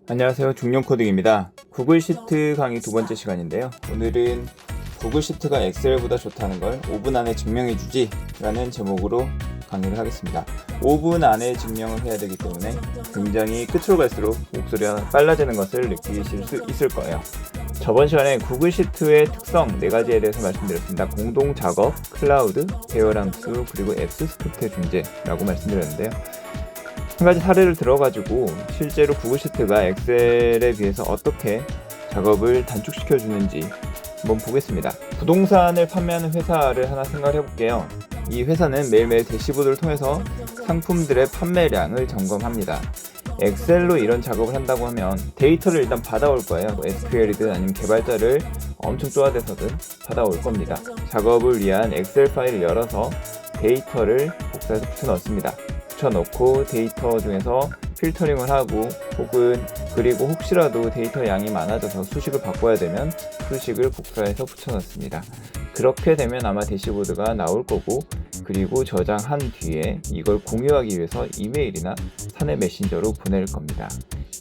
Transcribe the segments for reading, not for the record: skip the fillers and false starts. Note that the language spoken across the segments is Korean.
안녕하세요. 중년코딩입니다. 구글 시트 강의 두 번째 시간인데요. 오늘은 구글 시트가 엑셀보다 좋다는 걸 5분 안에 증명해주지 라는 제목으로 강의를 하겠습니다. 5분 안에 증명을 해야 되기 때문에 굉장히 끝으로 갈수록 목소리가 빨라지는 것을 느끼실 수 있을 거예요. 저번 시간에 구글 시트의 특성 4가지에 대해서 말씀드렸습니다. 공동 작업, 클라우드, 계열 함수, 그리고 앱스 스크립트의 존재라고 말씀드렸는데요. 한 가지 사례를 들어가지고 실제로 구글 시트가 엑셀에 비해서 어떻게 작업을 단축시켜 주는지 한번 보겠습니다. 부동산을 판매하는 회사를 하나 생각해 볼게요. 이 회사는 매일매일 대시보드를 통해서 상품들의 판매량을 점검합니다. 엑셀로 이런 작업을 한다고 하면 데이터를 일단 받아올 거예요. SQL이든 아니면 개발자를 엄청 쪼아대서든 받아올 겁니다. 작업을 위한 엑셀 파일을 열어서 데이터를 복사해서 붙여 넣습니다. 붙여놓고 데이터 중에서 필터링을 하고 그리고 혹시라도 데이터 양이 많아져서 수식을 바꿔야 되면 수식을 복사해서 붙여넣습니다. 그렇게 되면 아마 대시보드가 나올 거고, 그리고 저장한 뒤에 이걸 공유하기 위해서 이메일이나 사내 메신저로 보낼 겁니다.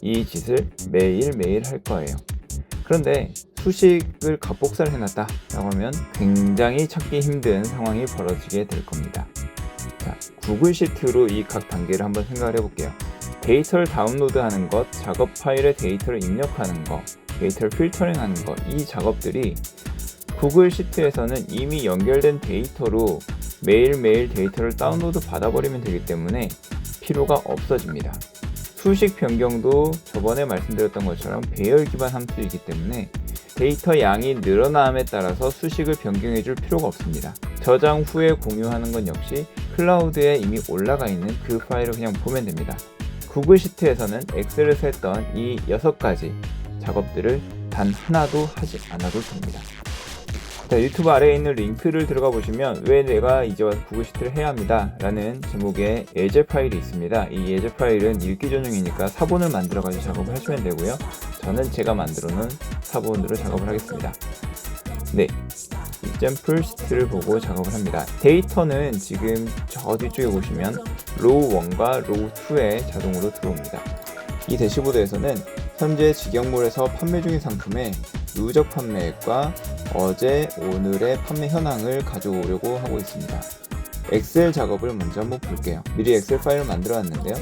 이 짓을 매일매일 할 거예요. 그런데 수식을 값복사를 해놨다 라고 하면 굉장히 찾기 힘든 상황이 벌어지게 될 겁니다. 자, 구글 시트로 이 각 단계를 한번 생각을 해볼게요. 데이터를 다운로드하는 것, 작업 파일에 데이터를 입력하는 것, 데이터를 필터링하는 것, 이 작업들이 구글 시트에서는 이미 연결된 데이터로 매일매일 데이터를 다운로드 받아버리면 되기 때문에 필요가 없어집니다. 수식 변경도 저번에 말씀드렸던 것처럼 배열 기반 함수이기 때문에 데이터 양이 늘어남에 따라서 수식을 변경해 줄 필요가 없습니다. 저장 후에 공유하는 건 역시 클라우드에 이미 올라가 있는 그 파일을 그냥 보면 됩니다. 구글 시트에서는 엑셀에서 했던 이 6가지 작업들을 단 하나도 하지 않아도 됩니다. 자, 유튜브 아래에 있는 링크를 들어가 보시면 왜 내가 이제 와서 구글 시트를 해야 합니다 라는 제목의 예제 파일이 있습니다. 이 예제 파일은 읽기 전용이니까 사본을 만들어 가지고 작업을 하시면 되고요. 저는 제가 만들어 놓은 사본으로 작업을 하겠습니다. 네, 샘플 시트를 보고 작업을 합니다. 데이터는 지금 저 뒤쪽에 보시면 로우 1과 로우 2에 자동으로 들어옵니다. 이 대시보드에서는 현재 직영몰에서 판매 중인 상품의 누적 판매액과 어제 오늘의 판매 현황을 가져오려고 하고 있습니다. 엑셀 작업을 먼저 한번 볼게요. 미리 엑셀 파일을 만들어 놨는데요.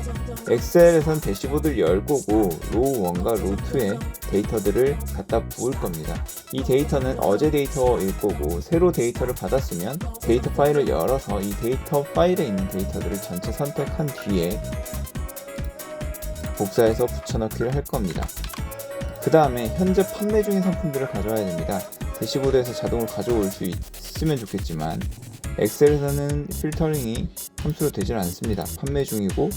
엑셀에선 대시보드를 열 거고 로우 1과 로우 2에 데이터들을 갖다 부을 겁니다. 이 데이터는 어제 데이터일 거고 새로 데이터를 받았으면 데이터 파일을 열어서 이 데이터 파일에 있는 데이터들을 전체 선택한 뒤에 복사해서 붙여넣기를 할 겁니다. 그 다음에 현재 판매 중인 상품들을 가져와야 됩니다. 대시보드에서 자동으로 가져올 수 있으면 좋겠지만 엑셀에서는 필터링이 함수로 되질 않습니다. 판매 중이고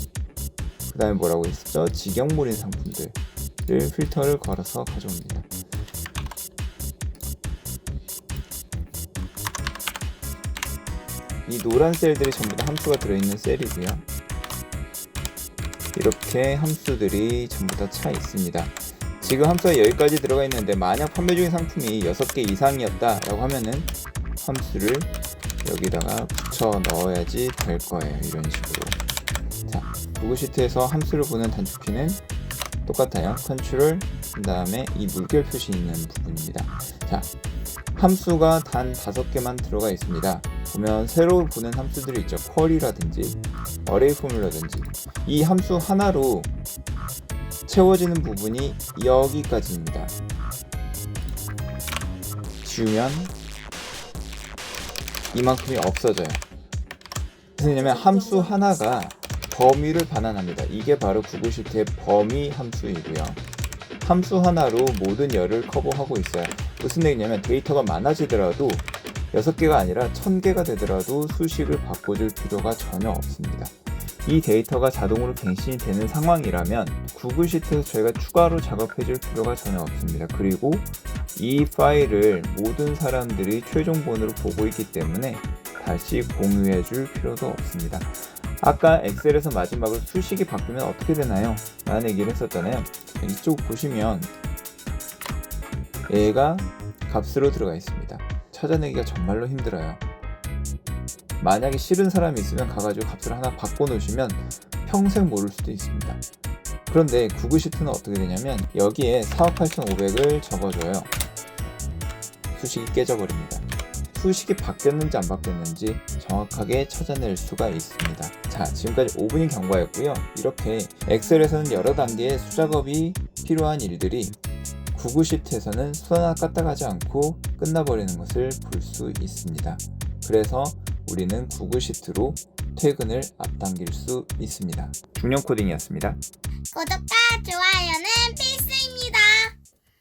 그 다음에 뭐라고 했었죠? 직영몰인 상품들을 필터를 걸어서 가져옵니다. 이 노란 셀들이 전부 다 함수가 들어있는 셀이고요. 이렇게 함수들이 전부 다 차 있습니다. 지금 함수가 여기까지 들어가 있는데 만약 판매 중인 상품이 6개 이상이었다 라고 하면은 함수를 여기다가 붙여 넣어야지 될 거예요. 이런 식으로. 자, 구글 시트에서 함수를 보는 단축키는 똑같아요. 컨트롤 그 다음에 이 물결 표시 있는 부분입니다. 자, 함수가 단 5개만 들어가 있습니다. 보면 새로 보는 함수들이 있죠. 쿼리라든지 어레이 포뮬라든지 이 함수 하나로 채워지는 부분이 여기까지입니다. 지우면 이만큼이 없어져요. 왜냐면 함수 하나가 범위를 반환합니다. 이게 바로 구글 시트의 범위 함수이고요. 함수 하나로 모든 열을 커버하고 있어요. 무슨 얘기냐면 데이터가 많아지더라도 6개가 아니라 1000개가 되더라도 수식을 바꿔줄 필요가 전혀 없습니다. 이 데이터가 자동으로 갱신이 되는 상황이라면 구글 시트에서 저희가 추가로 작업해줄 필요가 전혀 없습니다. 그리고 이 파일을 모든 사람들이 최종 본으로 보고 있기 때문에 다시 공유해줄 필요도 없습니다. 아까 엑셀에서 마지막으로 수식이 바뀌면 어떻게 되나요? 라는 얘기를 했었잖아요. 이쪽 보시면 얘가 값으로 들어가 있습니다. 찾아내기가 정말로 힘들어요. 만약에 싫은 사람이 있으면 가가지고 값을 하나 바꿔놓으시면 평생 모를 수도 있습니다. 그런데 구글 시트는 어떻게 되냐면 여기에 48,500을 적어줘요. 수식이 깨져버립니다. 수식이 바뀌었는지 안 바뀌었는지 정확하게 찾아낼 수가 있습니다. 자, 지금까지 5분이 경과였고요. 이렇게 엑셀에서는 여러 단계의 수작업이 필요한 일들이 구글 시트에서는 손 하나 까딱하지 않고 끝나버리는 것을 볼 수 있습니다. 그래서 우리는 구글 시트로 퇴근을 앞당길 수 있습니다. 중년 코딩이었습니다. 구독과 좋아요는 필수입니다.